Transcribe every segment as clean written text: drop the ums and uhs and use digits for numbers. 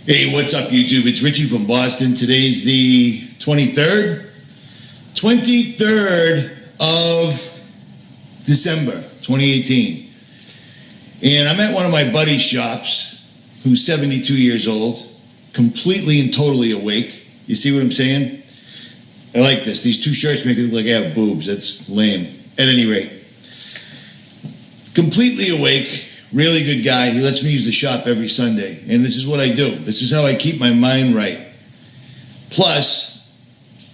Hey, what's up, YouTube? It's Richie from Boston. Today's the 23rd of December, 2018. And I'm at one of my buddy's shops, who's 72 years old, completely and totally awake. You see what I'm saying? I like this. These two shirts make it look like I have boobs. That's lame. At any rate, completely awake. Really good guy. He lets me use the shop every Sunday. And this is what I do. This is how I keep my mind right. Plus,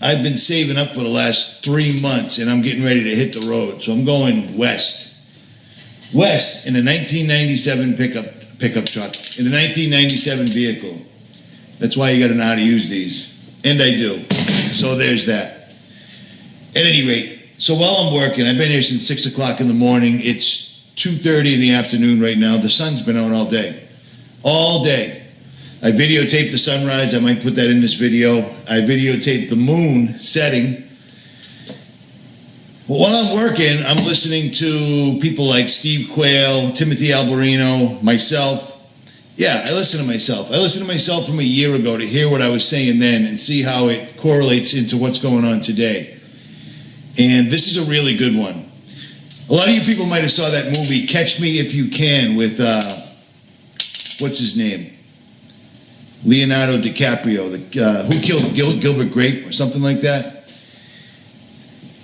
I've been saving up for the last 3 months and I'm getting ready to hit the road. So I'm going west. West in a 1997 pickup truck. In a 1997 vehicle. That's why you got to know how to use these. And I do. So there's that. At any rate, so while I'm working, I've been here since 6 o'clock in the morning. It's 2:30 in the afternoon right now. The sun's been out all day. All day. I videotaped the sunrise. I might put that in this video. I videotaped the moon setting. But while I'm working, I'm listening to people like Steve Quayle, Timothy Alberino, myself. Yeah, I listen to myself. I listened to myself from a year ago to hear what I was saying then and see how it correlates into what's going on today. And this is a really good one. A lot of you people might have saw that movie, Catch Me If You Can, with, what's his name? Leonardo DiCaprio, who killed Gilbert Grape or something like that.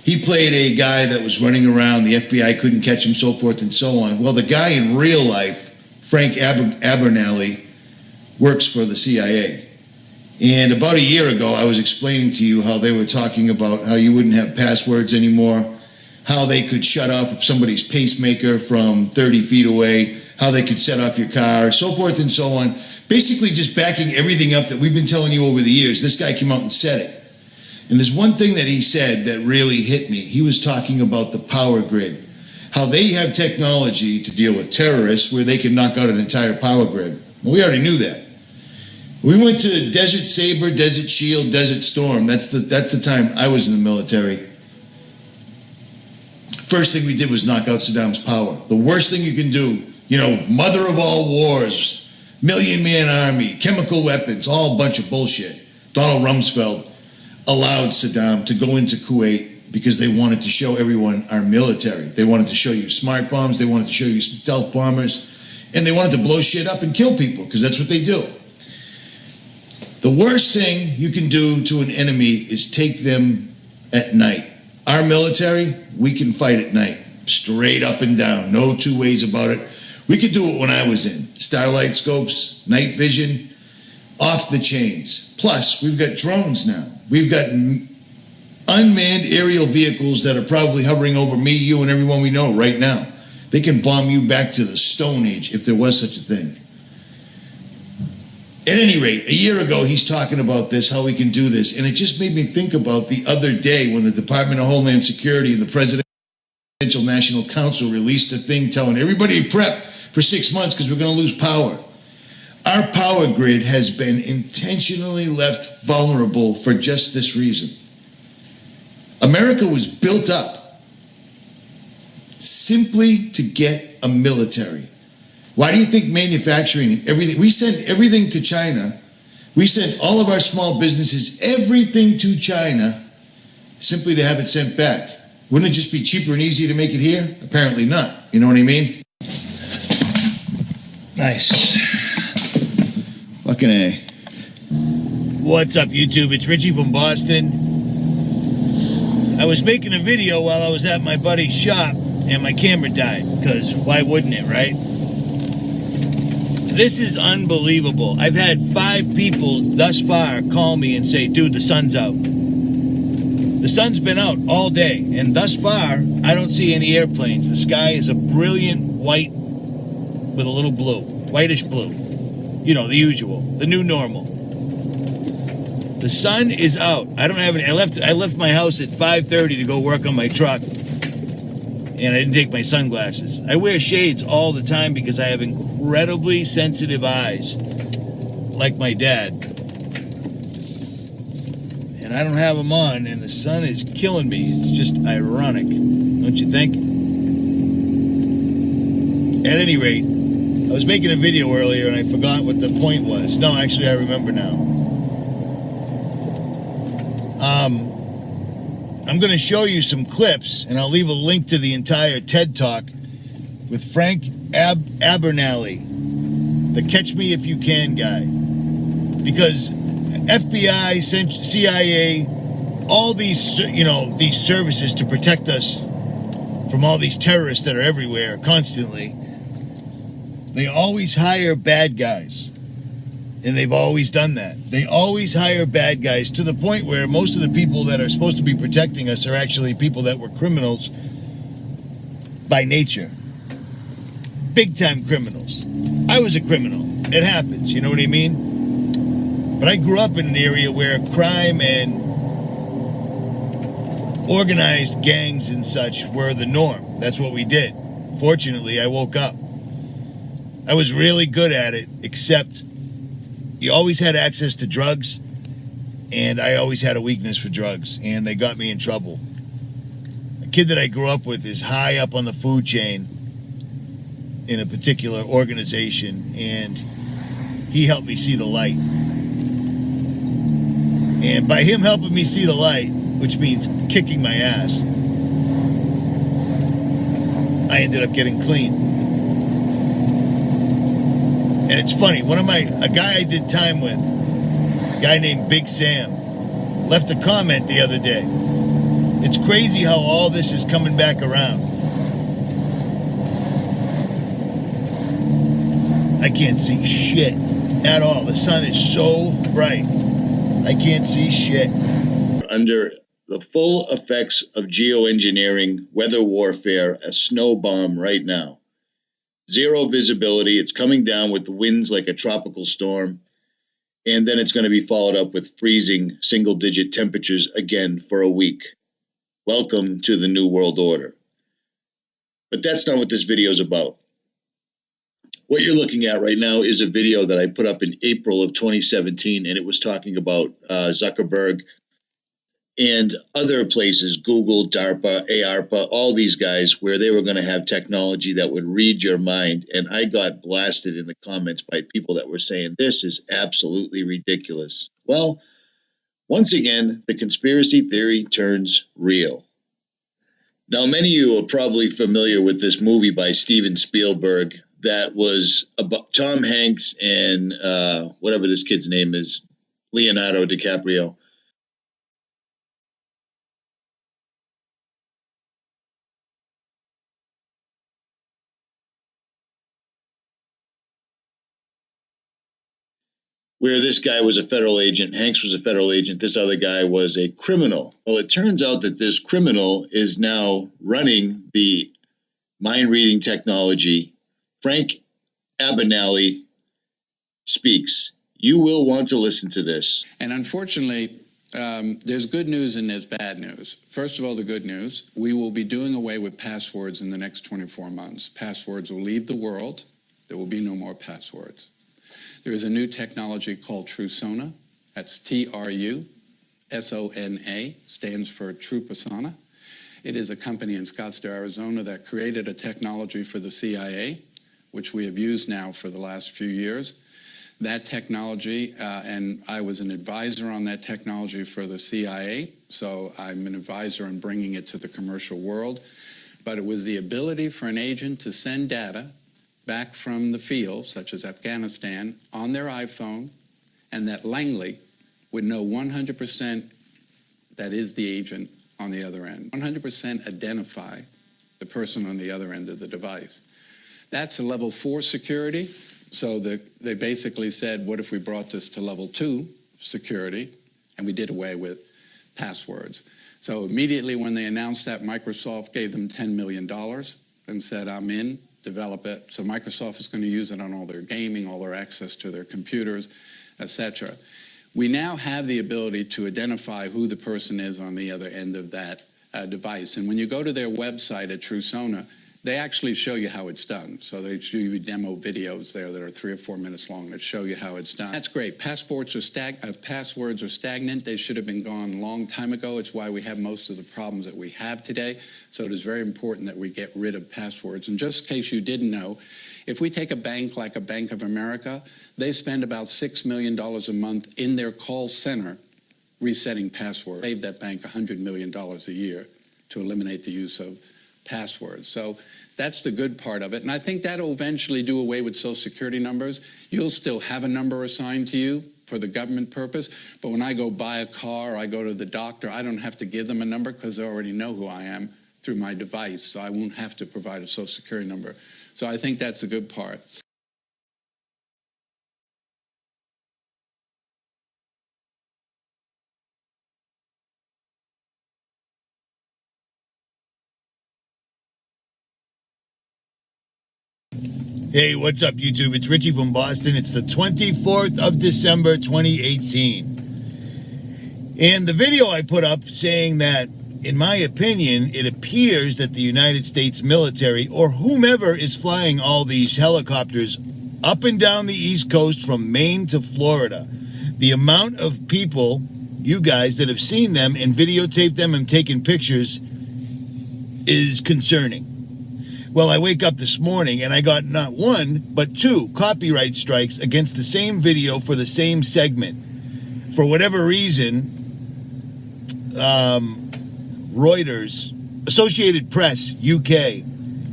He played a guy that was running around, the FBI couldn't catch him, so forth and so on. Well, the guy in real life, Frank Abernally, works for the CIA. And about a year ago, I was explaining to you how they were talking about how you wouldn't have passwords anymore, how they could shut off somebody's pacemaker from 30 feet away, how they could set off your car, so forth and so on. Basically just backing everything up that we've been telling you over the years. This guy came out and said it. And there's one thing that he said that really hit me. He was talking about the power grid, how they have technology to deal with terrorists where they can knock out an entire power grid. Well, we already knew that. We went to Desert Saber, Desert Shield, Desert Storm. That's the time I was in the military. First thing we did was knock out Saddam's power. The worst thing you can do, mother of all wars, million-man army, chemical weapons, all a bunch of bullshit. Donald Rumsfeld allowed Saddam to go into Kuwait because they wanted to show everyone our military. They wanted to show you smart bombs. They wanted to show you stealth bombers. And they wanted to blow shit up and kill people because that's what they do. The worst thing you can do to an enemy is take them at night. Our military, we can fight at night, straight up and down, no two ways about it. We could do it when I was in. Starlight scopes, night vision, off the chains. Plus, we've got drones now. We've got unmanned aerial vehicles that are probably hovering over me, you, and everyone we know right now. They can bomb you back to the Stone Age if there was such a thing. At any rate, a year ago, he's talking about this, how we can do this. And it just made me think about the other day when the Department of Homeland Security and the Presidential National Council released a thing telling everybody to prep for 6 months because we're going to lose power. Our power grid has been intentionally left vulnerable for just this reason. America was built up simply to get a military. Why do you think manufacturing and everything, we sent everything to China. We sent all of our small businesses, everything to China, simply to have it sent back. Wouldn't it just be cheaper and easier to make it here? Apparently not. You know what I mean? Nice. Fucking A. What's up, YouTube? It's Richie from Boston. I was making a video while I was at my buddy's shop and my camera died, because why wouldn't it, right? This is unbelievable. I've had 5 people thus far call me and say, dude, the sun's out. The sun's been out all day, and thus far, I don't see any airplanes. The sky is a brilliant white with a little blue, whitish blue. You know, the usual, the new normal. The sun is out. I don't have any. I left my house at 5:30 to go work on my truck, and I didn't take my sunglasses. I wear shades all the time because I have incredibly sensitive eyes, like my dad. And I don't have them on, and the sun is killing me. It's just ironic, don't you think? At any rate, I was making a video earlier and I forgot what the point was. No, actually, I remember now. I'm going to show you some clips, and I'll leave a link to the entire TED Talk with Frank Abernathy, the Catch Me If You Can guy. Because FBI, CIA, all these, these services to protect us from all these terrorists that are everywhere constantly, they always hire bad guys. And they've always done that. They always hire bad guys to the point where most of the people that are supposed to be protecting us are actually people that were criminals by nature. Big time criminals. I was a criminal. It happens, you know what I mean? But I grew up in an area where crime and organized gangs and such were the norm. That's what we did. Fortunately, I woke up. I was really good at it, except you always had access to drugs, and I always had a weakness for drugs, and they got me in trouble. A kid that I grew up with is high up on the food chain in a particular organization, and he helped me see the light. And by him helping me see the light, which means kicking my ass, I ended up getting clean. And it's funny, a guy I did time with, a guy named Big Sam, left a comment the other day. It's crazy how all this is coming back around. I can't see shit at all. The sun is so bright. I can't see shit. Under the full effects of geoengineering, weather warfare, a snow bomb right now. Zero visibility. It's coming down with the winds like a tropical storm. And then it's going to be followed up with freezing single-digit temperatures again for a week. Welcome to the New World Order. But that's not what this video is about. What you're looking at right now is a video that I put up in April of 2017, and it was talking about Zuckerberg and other places, Google, DARPA, ARPA, all these guys, where they were going to have technology that would read your mind. And I got blasted in the comments by people that were saying, this is absolutely ridiculous. Well, once again, the conspiracy theory turns real. Now, many of you are probably familiar with this movie by Steven Spielberg that was about Tom Hanks and whatever this kid's name is, Leonardo DiCaprio. Where this guy was a federal agent, Hanks was a federal agent, this other guy was a criminal. Well, it turns out that this criminal is now running the mind-reading technology. Frank Abernathy speaks. You will want to listen to this. And unfortunately, there's good news and there's bad news. First of all, the good news, we will be doing away with passwords in the next 24 months. Passwords will leave the world. There will be no more passwords. There is a new technology called TruSona. That's TRUSONA, stands for True Persona. It is a company in Scottsdale, Arizona that created a technology for the CIA, which we have used now for the last few years. That technology, and I was an advisor on that technology for the CIA, so I'm an advisor in bringing it to the commercial world. But it was the ability for an agent to send data back from the field, such as Afghanistan, on their iPhone, and that Langley would know 100% that is the agent on the other end. 100% identify the person on the other end of the device. That's a level 4 security. So they basically said, what if we brought this to level 2 security, and we did away with passwords. So immediately when they announced that, Microsoft gave them $10 million and said, I'm in. Develop it. So Microsoft is going to use it on all their gaming, all their access to their computers, etc. We now have the ability to identify who the person is on the other end of that device. And when you go to their website at TruSona, they actually show you how it's done. So they show you demo videos there that are 3 or 4 minutes long that show you how it's done. That's great. Passwords are stagnant. They should have been gone a long time ago. It's why we have most of the problems that we have today. So it is very important that we get rid of passwords. And just in case you didn't know, If we take a bank like a Bank of America, they spend about $6 million a month in their call center resetting passwords. Save that bank $100 million a year to eliminate the use of passwords. So that's the good part of it. And I think that'll eventually do away with Social Security numbers. You'll still have a number assigned to you for the government purpose, but when I go buy a car or I go to the doctor, I don't have to give them a number because they already know who I am through my device, so I won't have to provide a Social Security number. So I think that's a good part. Hey, what's up, YouTube? It's Richie from Boston. It's the 24th of December, 2018. And the video I put up saying that, in my opinion, it appears that the United States military, or whomever is flying all these helicopters up and down the East Coast from Maine to Florida, the amount of people, you guys, that have seen them and videotaped them and taken pictures is concerning. Well, I wake up this morning and I got not one, but two copyright strikes against the same video for the same segment. For whatever reason, Reuters, Associated Press, UK,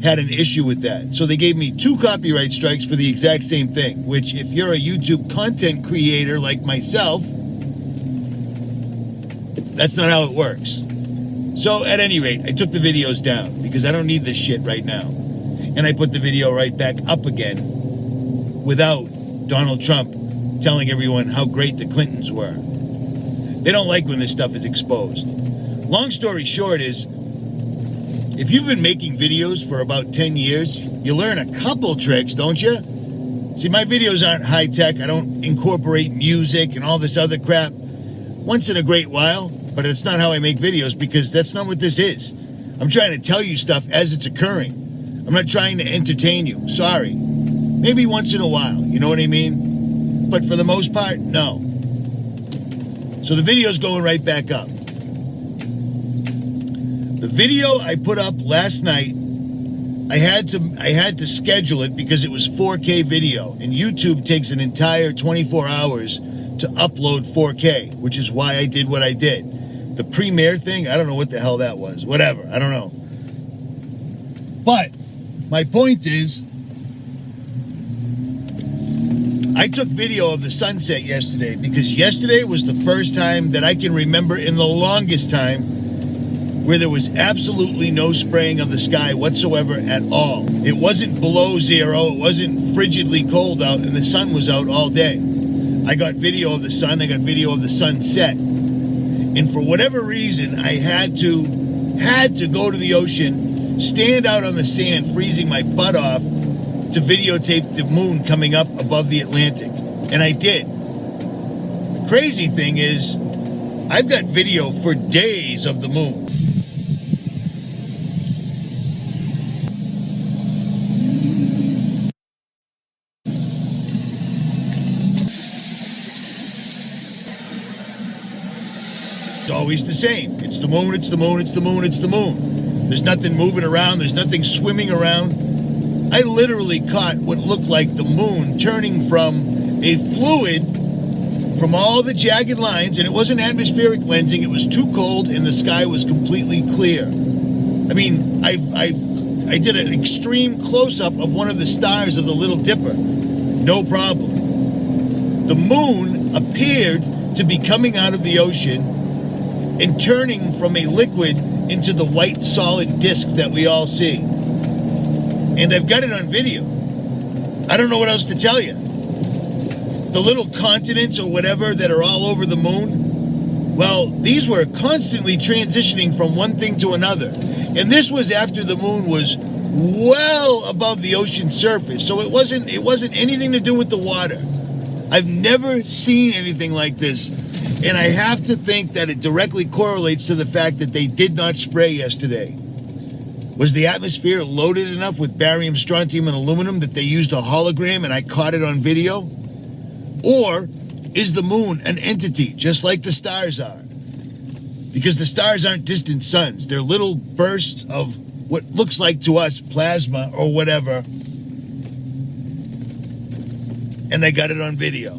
had an issue with that. So they gave me two copyright strikes for the exact same thing, which if you're a YouTube content creator like myself, that's not how it works. So at any rate, I took the videos down because I don't need this shit right now. And I put the video right back up again without Donald Trump telling everyone how great the Clintons were. They don't like when this stuff is exposed. Long story short is, if you've been making videos for about 10 years, you learn a couple tricks, don't you? See, my videos aren't high tech. I don't incorporate music and all this other crap. Once in a great while, but it's not how I make videos because that's not what this is. I'm trying to tell you stuff as it's occurring. I'm not trying to entertain you. Sorry. Maybe once in a while, you know what I mean? But for the most part, no. So the video's going right back up. The video I put up last night, I had to schedule it because it was 4K video, and YouTube takes an entire 24 hours to upload 4K, which is why I did what I did. The premiere thing, I don't know what the hell that was. Whatever, I don't know. But my point is, I took video of the sunset yesterday because yesterday was the first time that I can remember in the longest time where there was absolutely no spraying of the sky whatsoever at all. It wasn't below zero, it wasn't frigidly cold out, and the sun was out all day. I got video of the sun, I got video of the sunset. And for whatever reason, I had to go to the ocean, stand out on the sand, freezing my butt off to videotape the moon coming up above the Atlantic. And I did. The crazy thing is, I've got video for days of the moon. It's always the same. It's the moon, it's the moon, it's the moon, it's the moon. There's nothing moving around, there's nothing swimming around. I literally caught what looked like the moon turning from a fluid from all the jagged lines, and it wasn't atmospheric lensing, it was too cold and the sky was completely clear. I mean, I did an extreme close-up of one of the stars of the Little Dipper. No problem. The moon appeared to be coming out of the ocean and turning from a liquid into the white solid disc that we all see. And I've got it on video. I don't know what else to tell you. The little continents or whatever that are all over the moon, well, these were constantly transitioning from one thing to another. And this was after the moon was well above the ocean surface. So it wasn't anything to do with the water. I've never seen anything like this. And I have to think that it directly correlates to the fact that they did not spray yesterday. Was the atmosphere loaded enough with barium, strontium, and aluminum that they used a hologram and I caught it on video? Or is the moon an entity just like the stars are? Because the stars aren't distant suns. They're little bursts of what looks like to us plasma or whatever and I got it on video.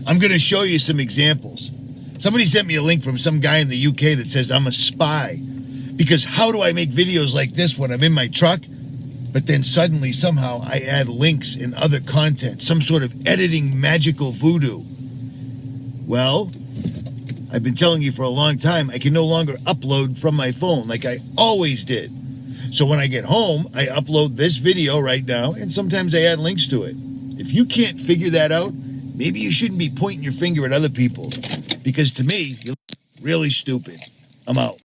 I'm going to show you some examples. Somebody sent me a link from some guy in the UK that says I'm a spy. Because how do I make videos like this when I'm in my truck? But then suddenly, somehow, I add links and other content, some sort of editing magical voodoo. Well, I've been telling you for a long time, I can no longer upload from my phone like I always did. So when I get home, I upload this video right now, and sometimes I add links to it. If you can't figure that out, maybe you shouldn't be pointing your finger at other people. Because to me, you're really stupid. I'm out.